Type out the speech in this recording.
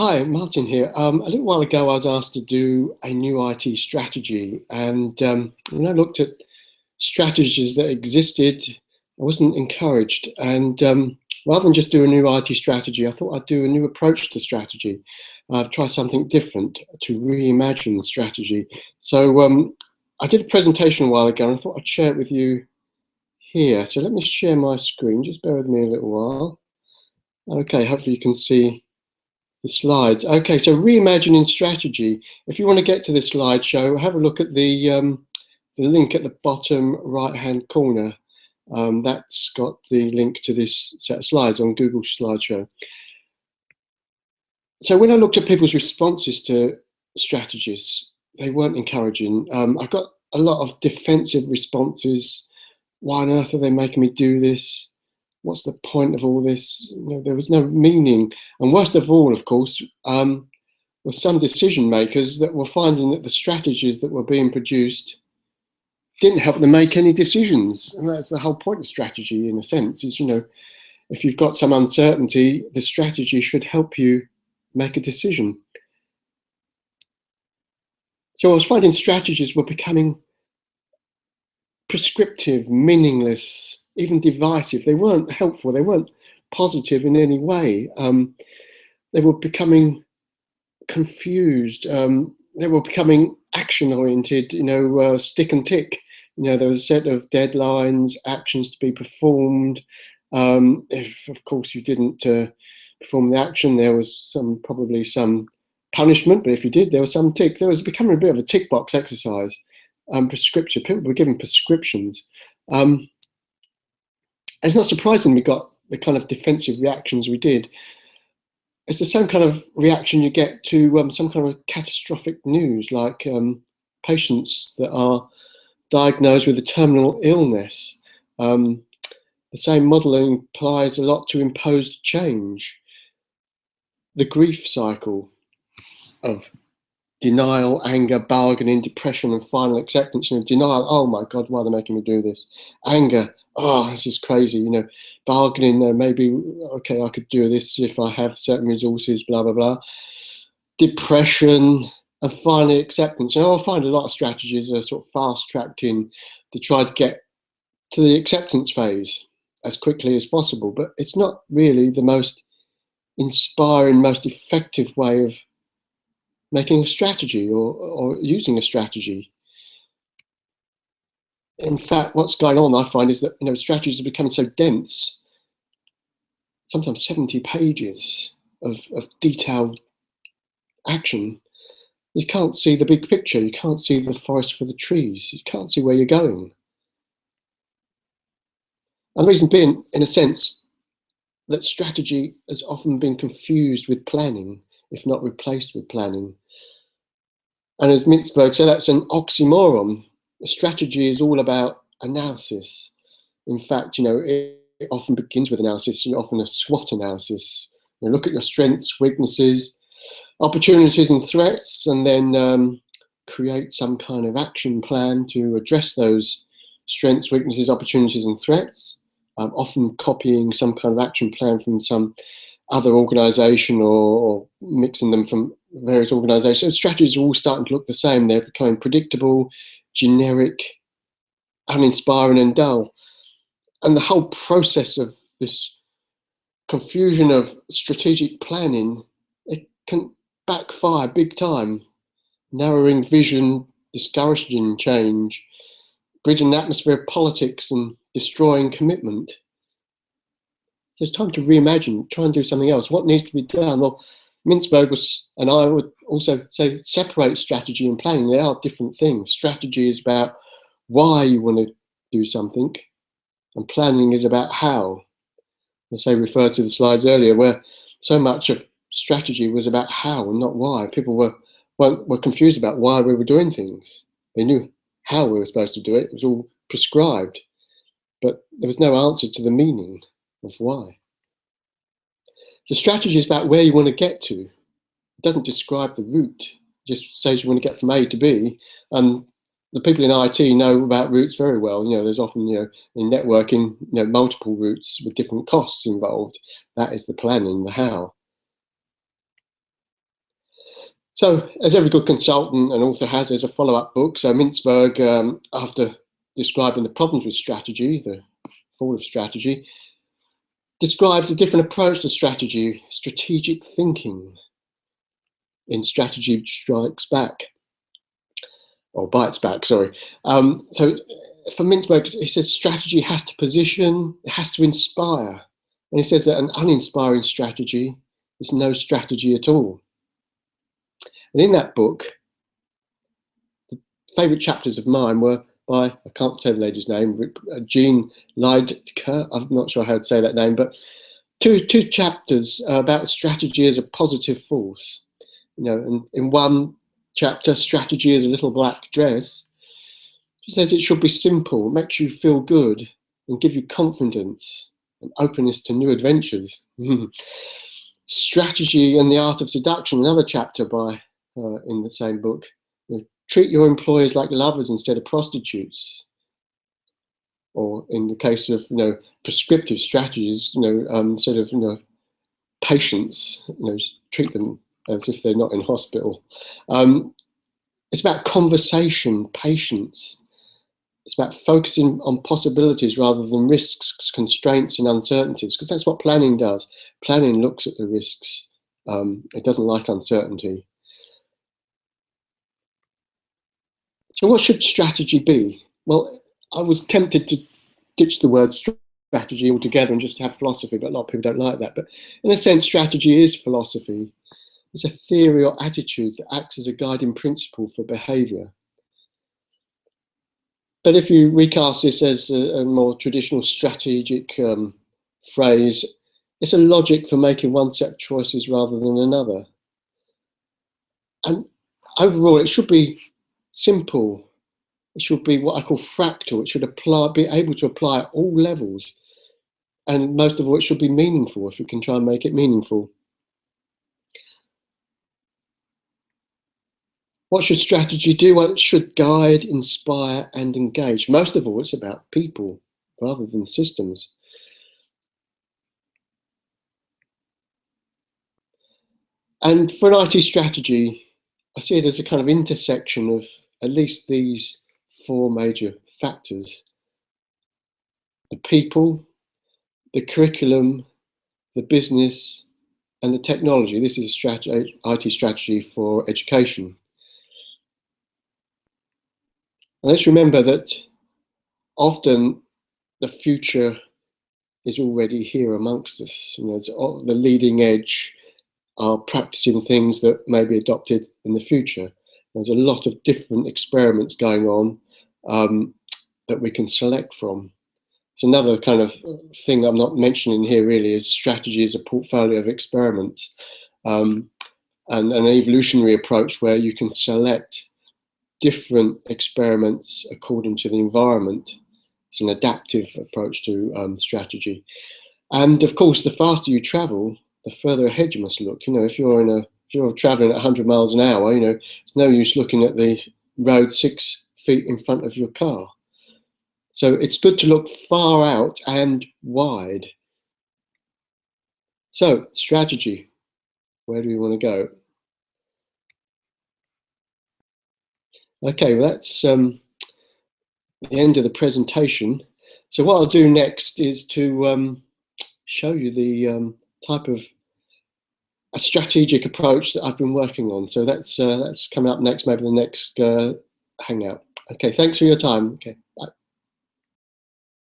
Hi, Martin here. A little while ago, I was asked to do a new IT strategy, and when I looked at strategies that existed, I wasn't encouraged. And rather than just do a new IT strategy, I thought I'd do a new approach to strategy. I've tried something different to reimagine strategy. So I did a presentation a while ago, and I thought I'd share it with you here. So let me share my screen. Just bear with me a little while. Okay, hopefully you can see the slides. Okay, so reimagining strategy. If you want to get to this slideshow, have a look at the link at the bottom right-hand corner. That's got the link to this set of slides on Google Slideshow. So when I looked at people's responses to strategies, they weren't encouraging. I got a lot of defensive responses. Why on earth are they making me do this? What's the point of all this? There was no meaning. And worst of all, of course, were some decision makers that were finding that the strategies that were being produced didn't help them make any decisions. And that's the whole point of strategy, in a sense, is, if you've got some uncertainty, the strategy should help you make a decision. So I was finding strategies were becoming prescriptive, meaningless, even divisive. They weren't helpful. They weren't positive in any way. They were becoming confused. They were becoming action-oriented, stick and tick. There was a set of deadlines, actions to be performed. If, of course, you didn't perform the action, there was probably some punishment, but if you did, there was some tick. There was becoming a bit of a tick box exercise. Prescription. People were given prescriptions. It's not surprising we got the kind of defensive reactions we did. It's the same kind of reaction you get to some kind of catastrophic news, like patients that are diagnosed with a terminal illness. The same model implies a lot to imposed change. The grief cycle of denial, anger, bargaining, depression, and final acceptance. Denial, oh my God, why are they making me do this? Anger, oh, this is crazy. Bargaining, maybe, okay, I could do this if I have certain resources, blah, blah, blah. Depression, and finally acceptance. I'll find a lot of strategies are sort of fast-tracked in to try to get to the acceptance phase as quickly as possible, but it's not really the most inspiring, most effective way of making a strategy or using a strategy. In fact, what's going on, I find, is that strategies are becoming so dense, sometimes 70 pages of detailed action. You can't see the big picture. You can't see the forest for the trees. You can't see where you're going. And the reason being, in a sense, that strategy has often been confused with planning, if not replaced with planning. And as Mintzberg said, that's an oxymoron. A strategy is all about analysis. In fact, it often begins with analysis, often a SWOT analysis. Look at your strengths, weaknesses, opportunities and threats, and then create some kind of action plan to address those strengths, weaknesses, opportunities and threats, often copying some kind of action plan from some other organization or mixing them from various organizations. Strategies are all starting to look the same. They're becoming predictable, generic, uninspiring and dull. And the whole process of this confusion of strategic planning, it can backfire big time, narrowing vision, discouraging change, breeding an atmosphere of politics and destroying commitment. So it's time to reimagine, try and do something else. What needs to be done? Well, Mintzberg and I would also say separate strategy and planning. They are different things. Strategy is about why you want to do something, and planning is about how. As I referred to the slides earlier, where so much of strategy was about how and not why. People were confused about why we were doing things. They knew how we were supposed to do it. It was all prescribed, but there was no answer to the meaning of why. So strategy is about where you want to get to. It doesn't describe the route. It just says you want to get from A to B. And the people in IT know about routes very well. There's often, in networking, multiple routes with different costs involved. That is the planning, the how. So, as every good consultant and author has, there's a follow-up book. So Mintzberg, after describing the problems with strategy, the fall of strategy, describes a different approach to strategy, strategic thinking in Strategy Strikes Back, or Bites Back, sorry. So for Mintzberg, he says strategy has to position, it has to inspire. And he says that an uninspiring strategy is no strategy at all. And in that book, the favourite chapters of mine were by, I can't say the lady's name, Jean Leidker, I'm not sure how to say that name, but two chapters about strategy as a positive force. You know, and in one chapter, strategy is a little black dress. She says it should be simple, makes you feel good, and give you confidence and openness to new adventures. Strategy and the Art of Seduction, another chapter by in the same book. You know, treat your employees like lovers instead of prostitutes. Or in the case of prescriptive strategies, sort of patients, treat them as if they're not in hospital. It's about conversation, patience. It's about focusing on possibilities rather than risks, constraints, and uncertainties, because that's what planning does. Planning looks at the risks. It doesn't like uncertainty. So what should strategy be? Well, I was tempted to ditch the word strategy altogether and just have philosophy, but a lot of people don't like that. But in a sense, strategy is philosophy. It's a theory or attitude that acts as a guiding principle for behaviour. But if you recast this as a more traditional strategic phrase, it's a logic for making one set of choices rather than another. And overall, it should be simple. It should be what I call fractal. It should be able to apply at all levels. And most of all, it should be meaningful if we can try and make it meaningful. What should strategy do? Well, it should guide, inspire, and engage. Most of all, it's about people rather than systems. And for an IT strategy, I see it as a kind of intersection of at least these four major factors: the people, the curriculum, the business, and the technology. This is a IT strategy for education. And let's remember that often the future is already here amongst us. The leading edge are practicing things that may be adopted in the future. There's a lot of different experiments going on that we can select from. It's another kind of thing I'm not mentioning here really is strategy as a portfolio of experiments and an evolutionary approach where you can select different experiments according to the environment. It's an adaptive approach to strategy. And of course, the faster you travel, the further ahead you must look. If you're traveling at 100 miles an hour, it's no use looking at the road 6 feet in front of your car. So it's good to look far out and wide. So strategy, where do we want to go? Okay, well, that's the end of the presentation. So what I'll do next is to show you the type of a strategic approach that I've been working on. So that's coming up next, maybe the next hangout. Okay, thanks for your time. Okay.